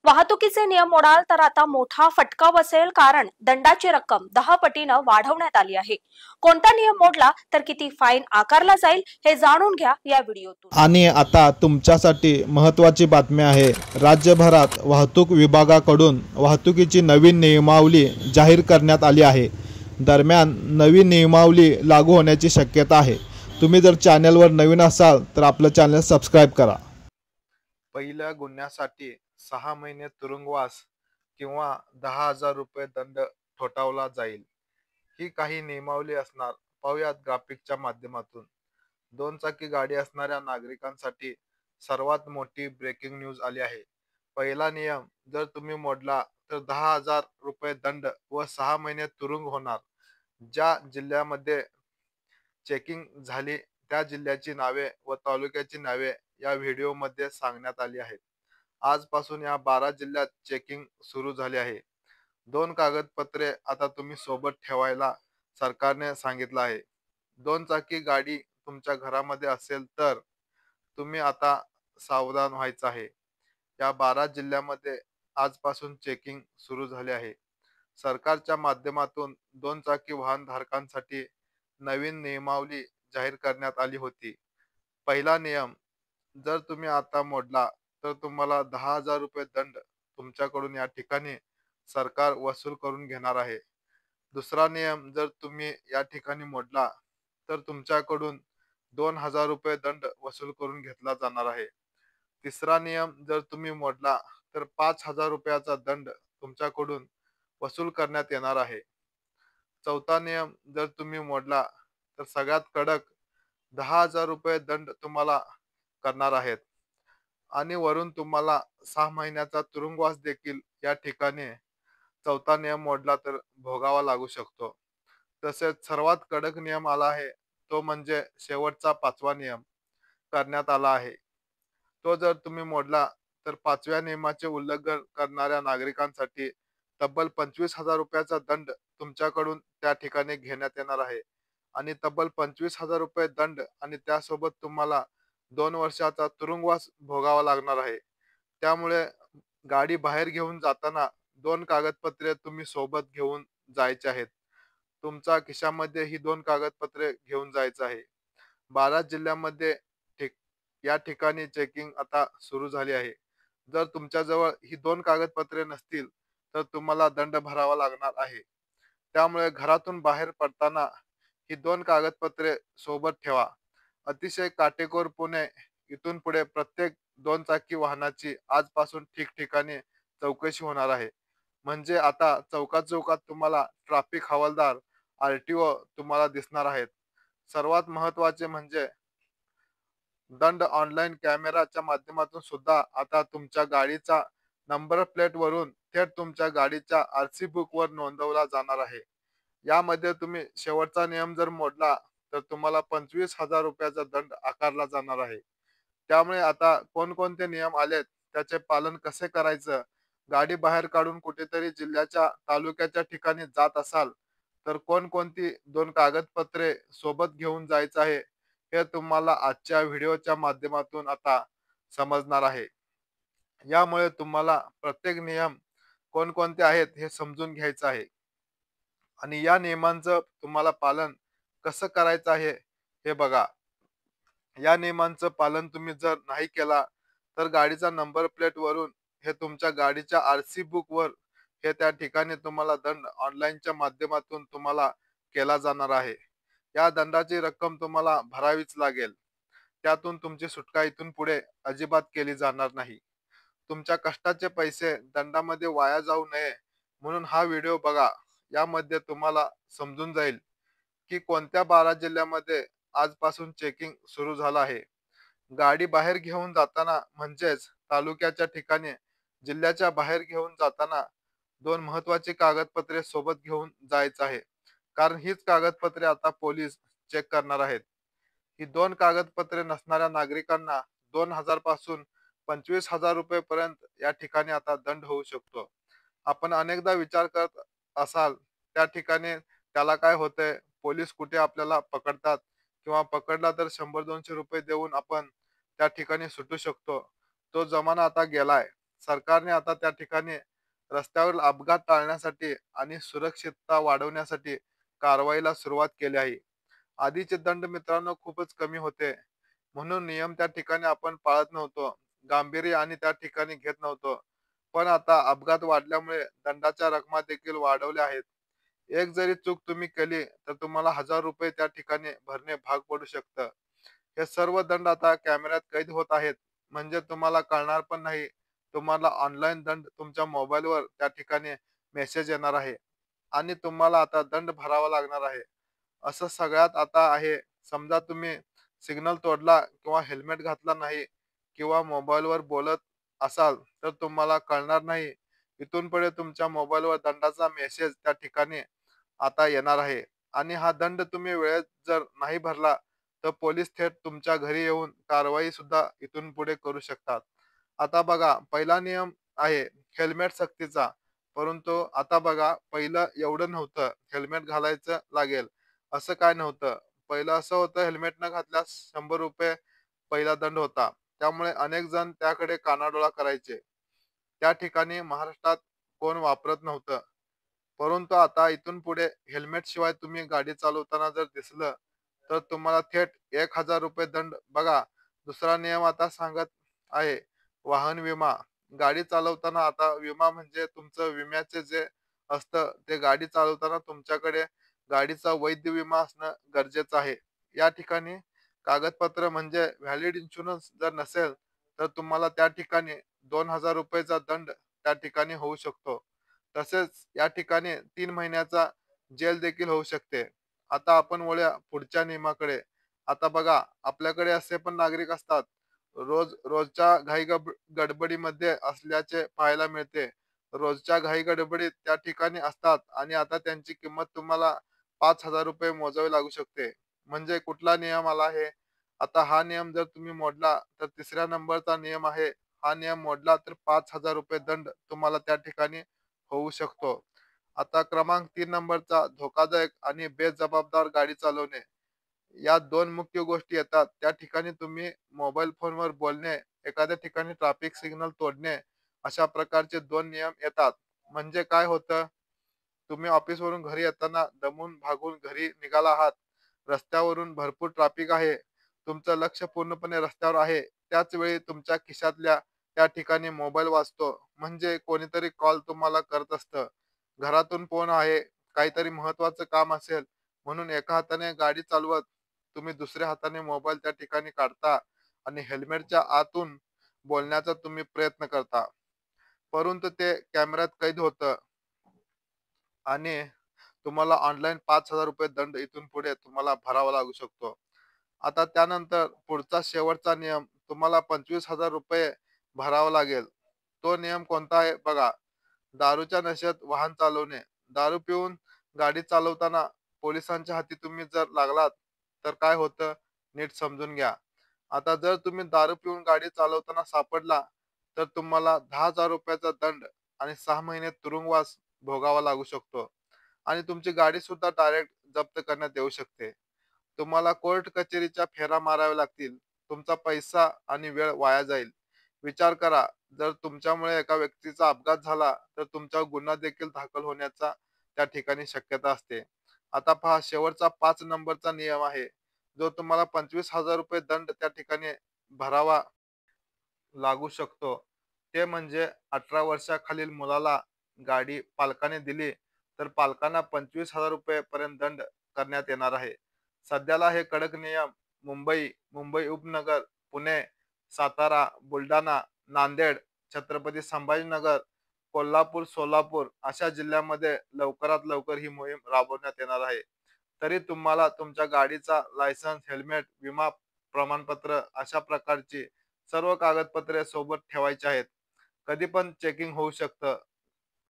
वाहतुकीचे नियम मोडाल तर आता मोठा फटका बसेल, कारण दंडाची रक्कम 10 पटीनं वाढवण्यात आली आहे। कोणता नियम मोडला तर किती फाईन आकारला जाईल हे जाणून घ्या या व्हिडिओतून। आणि आता तुमच्यासाठी महत्त्वाची बातमी आहे। राज्यभरात वाहतूक विभागाकडून वाहतुकीची नवीन नियमावली जाहीर करण्यात आली आहे। दरम्यान नवीन नियमावली लागू होण्याची शक्यता आहे। तुम्ही जर चॅनलवर नवीन असाल तर आपलं चॅनल सबस्क्राइब करा। पहिल्या गुन्ह्यासाठी 6 महिने तुरुंगवास किंवा 10,000 रुपये दंड ठोठावला जाईल। ही काही नियमावली असणार, पाहूयात ग्राफिकच्या माध्यमातून। 2 चाकी गाडी असणाऱ्या नागरिकांसाठी सर्वात मोठी ब्रेकिंग न्यूज आली आहे। पहिला नियम जर तुम्ही मोडला तर 10,000 रुपये दंड व 6 महिने तुरुंग होणार। ज्या जिल्ह्यामध्ये चेकिंग झाली त्या जिल्ह्याची नावे व तालुक्याची नावे या व्हिडिओमध्ये सांगण्यात आली आहेत। आजपासून या 12 जिल्ह्यात चेकिंग सुरू झाले आहे। 2 कागदपत्रे आता तुम्ही सोबत ठेवायला सरकारने सांगितलं आहे। 2 चाकी गाडी तुमच्या घरामध्ये असेल तर तुम्ही आता सावधान व्हायचं आहे। या 12 जिल्ह्यामध्ये आजपासून चेकिंग सुरू झाले आहे। सरकारच्या माध्यमातून 2 चाकी वाहन धारकांसाठी नवीन नियमावली जाहीर करण्यात आली होती। पहिला नियम जर तुम्ही आता मोडला तर तुम्हाला 10,000 रुपये दंड तुमच्याकडून या ठिकाणी सरकार वसूल करून घेणार आहे। दुसरा नियम जर तुम्ही या ठिकाणी मोडला तर तुमच्याकडून 2,000 रुपये दंड वसूल करून घेतला जाणार आहे। तिसरा नियम जर तुम्ही मोडला तर 5,000 रुपयाचा दंड तुमच्याकडून वसूल करण्यात येणार आहे। चौथा नियम जर तुम्ही मोडला तर सगळ्यात कडक 10,000 रुपये दंड तुम्हाला करणार आहेत आणि वरून तुम्हाला 6 महिन्याचा तुरुंगवास देखील या ठिकाणी चौथा नियम मोडला तर भोगावा लागू शकतो। तसेच सर्वात कडक नियम आला आहे तो म्हणजे शेवटचा 5वा नियम करण्यात आला आहे। तो जर तुम्ही मोडला तर 5व्या नियमाचे उल्लंघन करणाऱ्या नागरिकांसाठी तब्बल 25,000 रुपयाचा दंड तुमच्याकडून त्या ठिकाणी घेण्यात येणार आहे आणि तब्बल 25,000 रुपये दंड आणि त्यासोबत तुम्हाला 2 वर्षाचा तुरुंगवास भोगावा लागणार आहे। त्यामुळे गाडी बाहेर घेऊन जाताना 2 कागदपत्रे तुम्ही सोबत घेऊन जायचे आहेत। तुमच्या खिशामध्ये ही 2 कागदपत्रे घेऊन जायचं आहे। 12 जिल्ह्यामध्ये या ठिकाणी चेकिंग आता सुरू झाली आहे। जर तुमच्याजवळ ही 2 कागदपत्रे नसतील तर तुम्हाला दंड भरावा लागणार आहे। त्यामुळे घरातून बाहेर पडताना ही 2 कागदपत्रे सोबत ठेवा। अतिशय काटेकोरपणे इथून पुढे प्रत्येक 2 चाकी वाहनाची आजपासून ठिकठिकाणी चौकशी होणार आहे। म्हणजे आता चौकात तुम्हाला ट्रॅफिक हवालदार RTO तुम्हाला दिसणार आहेत। सर्वात महत्त्वाचे म्हणजे दंड ऑनलाईन कॅमेराच्या माध्यमातून सुद्धा आता तुमच्या गाडीचा नंबर प्लेट वरून थेट तुमच्या गाडीच्या RC बुक वर नोंदवला जाणार आहे। यामध्ये तुम्ही शेवटचा नियम जर मोडला तर तुम्हाला 25,000 रुपयाचा दंड आकारला जाणार आहे। त्यामुळे आता कोणकोणते नियम आलेत त्याचे पालन कसे करायचं, गाडी बाहेर काढून कुठेतरी जिल्ह्याच्या तालुक्याच्या ठिकाणी जात असाल तर कोणकोणती 2 कागदपत्रे सोबत घेऊन जायचं आहे हे तुम्हाला आजच्या व्हिडिओच्या माध्यमातून आता समजणार आहे। यामुळे तुम्हाला प्रत्येक नियम कोणकोणते आहेत हे समजून घ्यायचं आहे आणि या नियमांचं तुम्हाला पालन कसं करायचं आहे हे बघा। या नियमांचं पालन तुम्ही जर नाही केला तर गाडीचा नंबर प्लेट वरून हे तुमच्या गाडीच्या RC बुक वर हे त्या ठिकाणी तुम्हाला दंड ऑनलाईनच्या माध्यमातून तुम्हाला केला जाणार आहे। या दंडाची रक्कम तुम्हाला भरावीच लागेल। त्यातून तुमची सुटका इथून पुढे अजिबात केली जाणार नाही। तुमच्या कष्टाचे पैसे दंडामध्ये वाया जाऊ नये म्हणून हा व्हिडिओ बघा। यामध्ये तुम्हाला समजून जाईल की कोणत्या 12 जिल्ह्यामध्ये आजपासून चेकिंग सुरू झालं आहे। गाडी बाहेर घेऊन जाताना म्हणजेच तालुक्याच्या ठिकाणी जिल्ह्याच्या बाहेर घेऊन जाताना 2 महत्त्वाची कागदपत्रे सोबत घेऊन जायचं आहे, कारण हीच कागदपत्रे आता पोलीस चेक करणार आहेत। ही 2 कागदपत्रे नसणाऱ्या नागरिकांना 2,000 पासून 25,000 रुपये पर्यंत या ठिकाणी आता दंड होऊ शकतो। आपण अनेकदा विचार करत असाल त्या ठिकाणी त्याला काय होतंय, पोलीस कुठे आपल्याला पकडतात किंवा पकडला तर 100-200 रुपये देऊन आपण त्या ठिकाणी सुटू शकतो। तो जमाना आता गेलाय। सरकारने आता त्या ठिकाणी रस्त्यावरील अपघात टाळण्यासाठी आणि सुरक्षितता वाढवण्यासाठी कारवाईला सुरुवात केली आहे. आधीचे दंड मित्रांनो खूपच कमी होते, म्हणून नियम त्या ठिकाणी आपण पाळत नव्हतो, गांभीर्य आणि त्या ठिकाणी घेत नव्हतो. पण आता अपघात वाढल्यामुळे दंडाच्या रकमा देखील वाढवल्या आहेत. एक जरी चूक तुम्ही केली तर तुम्हाला 1000 रुपये त्या ठिकाणी भरणे भाग पडू शकतं. हे सर्व दंड आता कॅमेऱ्यात कैद होत आहेत, म्हणजे तुम्हाला कळणार पण नाही. तुम्हाला ऑनलाईन दंड तुमच्या मोबाईलवर त्या ठिकाणी मेसेज येणार आहे आणि तुम्हाला आता दंड भरावा लागणार आहे. असं सगळ्यात आता आहे, समजा तुम्ही सिग्नल तोडला किंवा हेल्मेट घातला नाही किंवा मोबाईलवर बोलत असाल तर तुम्हाला कळणार नाही. इथून पुढे तुमच्या मोबाईलवर दंडाचा मेसेज त्या ठिकाणी आता येणार आहे आणि हा दंड तुम्ही वेळेत जर नाही भरला तर पोलीस थेट तुमच्या घरी येऊन कारवाई सुद्धा इथून पुढे करू शकतात. आता बघा, पहिला नियम आहे हेल्मेट सक्तीचा, परंतु आता बघा, पहिलं एवढं नव्हतं हेल्मेट घालायचं लागेल असं काय नव्हतं. पहिलं असं होतं, हेल्मेट न घातल्यास 100 रुपये पहिला दंड होता. त्यामुळे अनेक जण त्याकडे कानाडोळा करायचे. त्या ठिकाणी महाराष्ट्रात कोण वापरत नव्हतं. परंतु आता इथून पुढे हेल्मेट शिवाय तुम्ही गाडी चालवताना जर दिसलं तर तुम्हाला थेट 1000 रुपये दंड. बघा, दुसरा नियम आता सांगत आहे वाहन विमा. गाडी चालवताना आता विमा म्हणजे तुमचं विम्याचे जे असतं ते गाडी चालवताना तुमच्याकडे गाडीचा वैध विमा असणं गरजेचं आहे. या ठिकाणी कागदपत्र म्हणजे व्हॅलिड इन्शुरन्स जर नसेल तर तुम्हाला त्या ठिकाणी 2000 रुपयेचा दंड त्या ठिकाणी होऊ शकतो. तसेच या ठिकाणी 3 महिन्याचा जेल देखील होऊ शकते. आता आपण वळूया पुढच्या नियमाकडे. आता बघा, आपल्याकडे असे पण नागरिक असतात, रोजच्या गडबडीमध्ये असल्याचे पाहायला मिळते. रोजच्या घाई गडबडीत त्या ठिकाणी असतात आणि आता त्यांची किंमत तुम्हाला 5000 रुपये मोजावी लागू शकते. म्हणजे कुठला नियम आला आहे? आता हा नियम जर तुम्ही मोडला तर तिसऱ्या नंबरचा नियम आहे. हा नियम मोडला तर 5000 रुपये दंड तुम्हाला त्या ठिकाणी होऊ शकतो. आता क्रमांक 3 नंबरचा धोकादायक आणि बेजबाबदार गाडी चालवणे. या दोन मुख्य गोष्टी येतात. त्या ठिकाणी तुम्ही मोबाईल फोनवर बोलणे, एखाद्या ठिकाणी ट्रॅफिक सिग्नल तोडणे, अशा प्रकारचे 2 नियम येतात. म्हणजे काय होतं, तुम्ही ऑफिसवरून घरी येताना दमून भागून घरी निघाला आहात. रस्त्यावरून भरपूर ट्रॅफिक आहे. तुमचं लक्ष पूर्णपणे रस्त्यावर आहे. त्याच वेळी तुमच्या खिशातल्या त्या ठिकाणी मोबाईल वाजतो. म्हणजे कोणीतरी कॉल तुम्हाला करत असतं. घरातून फोन आहे, काहीतरी महत्वाचं काम असेल, म्हणून एका हाताने गाडी चालवत तुम्ही दुसऱ्या हाताने मोबाईल त्या ठिकाणी काढता आणि हेल्मेटच्या आतून बोलण्याचा तुम्ही प्रयत्न करता. परंतु ते कॅमेऱ्यात कैद होतं आणि तुम्हाला ऑनलाईन 5000 रुपये दंड इथून पुढे तुम्हाला भरावा लागू शकतो. आता त्यानंतर पुढचा शेवटचा नियम, तुम्हाला 25,000 रुपये भरावा लागेल. तो नियम कोणता आहे बघा, दारूच्या नशेत वाहन चालवणे. दारू पिऊन गाडी चालवताना पोलिसांच्या हाती तुम्ही जर लागलात तर काय होतं, नीट समजून घ्या. आता जर तुम्ही दारू पिऊन गाडी चालवताना सापडला तर तुम्हाला 10,000 रुपयाचा दंड आणि 6 महिने तुरुंगवास भोगावा लागू शकतो आणि तुमची गाडी सुद्धा डायरेक्ट जप्त करण्यात येऊ शकते. तुम्हाला कोर्ट कचेरीच्या फेऱ्या माराव्या लागतील. तुमचा पैसा आणि वेळ वाया जाईल. विचार करा, जर तुमच्यामुळे एका व्यक्तीचा अपघात झाला तर तुमच्यावर गुन्हा देखील दाखल होण्याचा त्या ठिकाणी शक्यता असते. आता पहा, शेवटचा 5 नंबरचा नियम आहे, जो तुम्हाला 25,000 रुपये दंड त्या ठिकाणी भरावा लागू शकतो. ते म्हणजे 18 वर्षाखालील मुलाला गाडी पालकाने दिली तर पालकांना 25,000 रुपये पर्यंत दंड करण्यात येणार आहे. सध्याला हे कडक नियम मुंबई, मुंबई उपनगर, पुणे, सातारा, बुलढाणा, नांदेड, छत्रपती संभाजीनगर, कोल्हापूर, सोलापूर अशा जिल्ह्यामध्ये लवकरात लवकर ही मोहीम राबवण्यात येणार आहे. तरी तुम्हाला तुमच्या गाडीचा लायसन्स, हेल्मेट, विमा प्रमाणपत्र अशा प्रकारची सर्व कागदपत्रे सोबत ठेवायची आहेत. कधी पण चेकिंग होऊ शकतं.